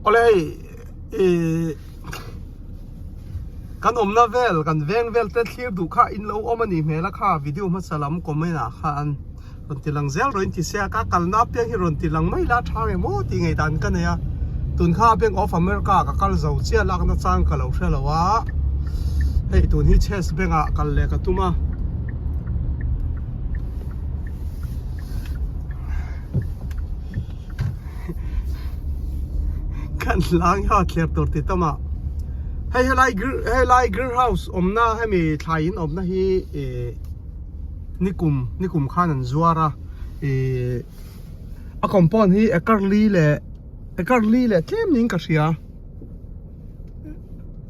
olay kan omna vel kan veng vel te thlir du kha in lo omani mela kha video ma salam komena kha an ron tilang zel ron ti sia ka kalna pe hi ron tilang mai la thang mo ti ngai dan kan ya tun kha bank of america ka kal zo chia lak na chang ka lo hrelowa hei tun hi chess bank a kal le ka tuma kan lang ha clear tor ti tama helai greenhouse omna hemi thain omna hi nikum khanan zuara a compound hi ekarli le tlem ning ka ria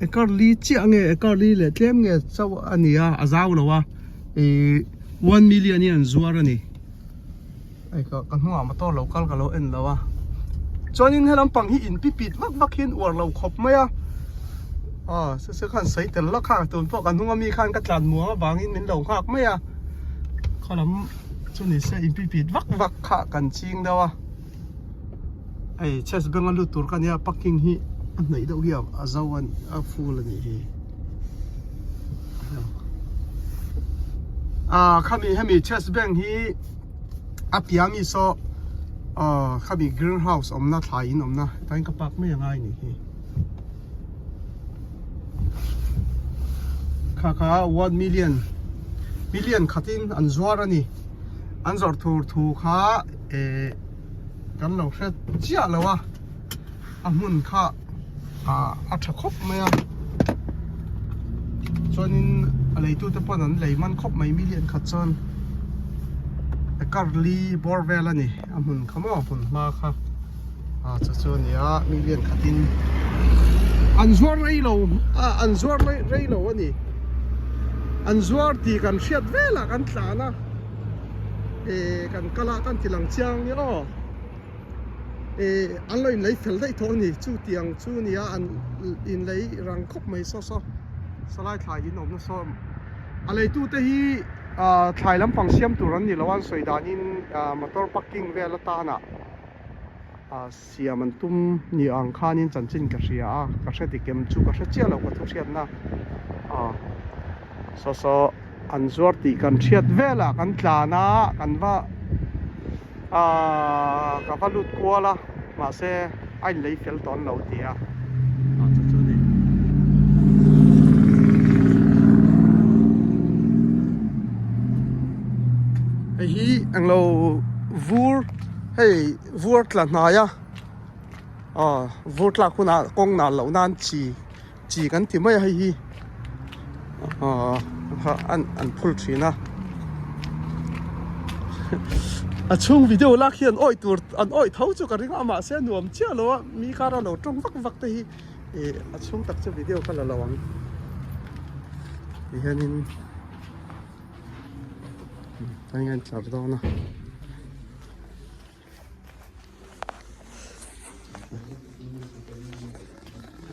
ekarli chiange ekarli le tlem nge chaw ania azaw lawa 1 million yan zuara ni ai ka kan hua ma to local ka lo en lawa chonin helam pang hi in pipit vak hin war lo khop maya se khan sai tel la kha tun po kan hunga mi khan ka tlan muang awangin min lo khak maya khalam chuni se in pipit vak kha kan ching dawa ai chess bengal lu tur kan ya parking hi an nei do hiam azawan a full ani hi khami hemi chess bank hi apiami so khami greenhouse omna thain omna tain ka pak mai ngai ni hi kha 1 million khatin an zuar ani an zor thu kha kan lo hret chia lawa amun kha a tha khop maya chonin alei tu te pon an leiman khop mai million kha chon ekarli borvel ani amun khamo pun ma kha chon ya million khatin an zuar rei lo ani an zuar ti kan hriat vela kan tlana kan kala kan tilang chiang ni an loin lei fel dai tho ni chu tiang chu nia an in lei rang khop mai so salai thlai in om na so alei tu te hi thlai lam pang siam turan ni lawan soidanin motor parking vela ta na siam an tum ni ang khanin chanchin ka ria ka hre ti kem chu ka hre chia lo ka thu hriat na so an zuar ti kan hriat vela kan tlana kan va ka valut kuala ma se ai lei fel ton lo tia chu ni hi ang lo vur tla na ya vur tla khuna kong na lo nan chi kan ti mai hi an phul thina a chung video la khian oi tur an oi thau chu ka ringa ma se nuam chia lo mi kara lo tong vak te hi a chung tak chu video ka la lawang hianin tangan char do na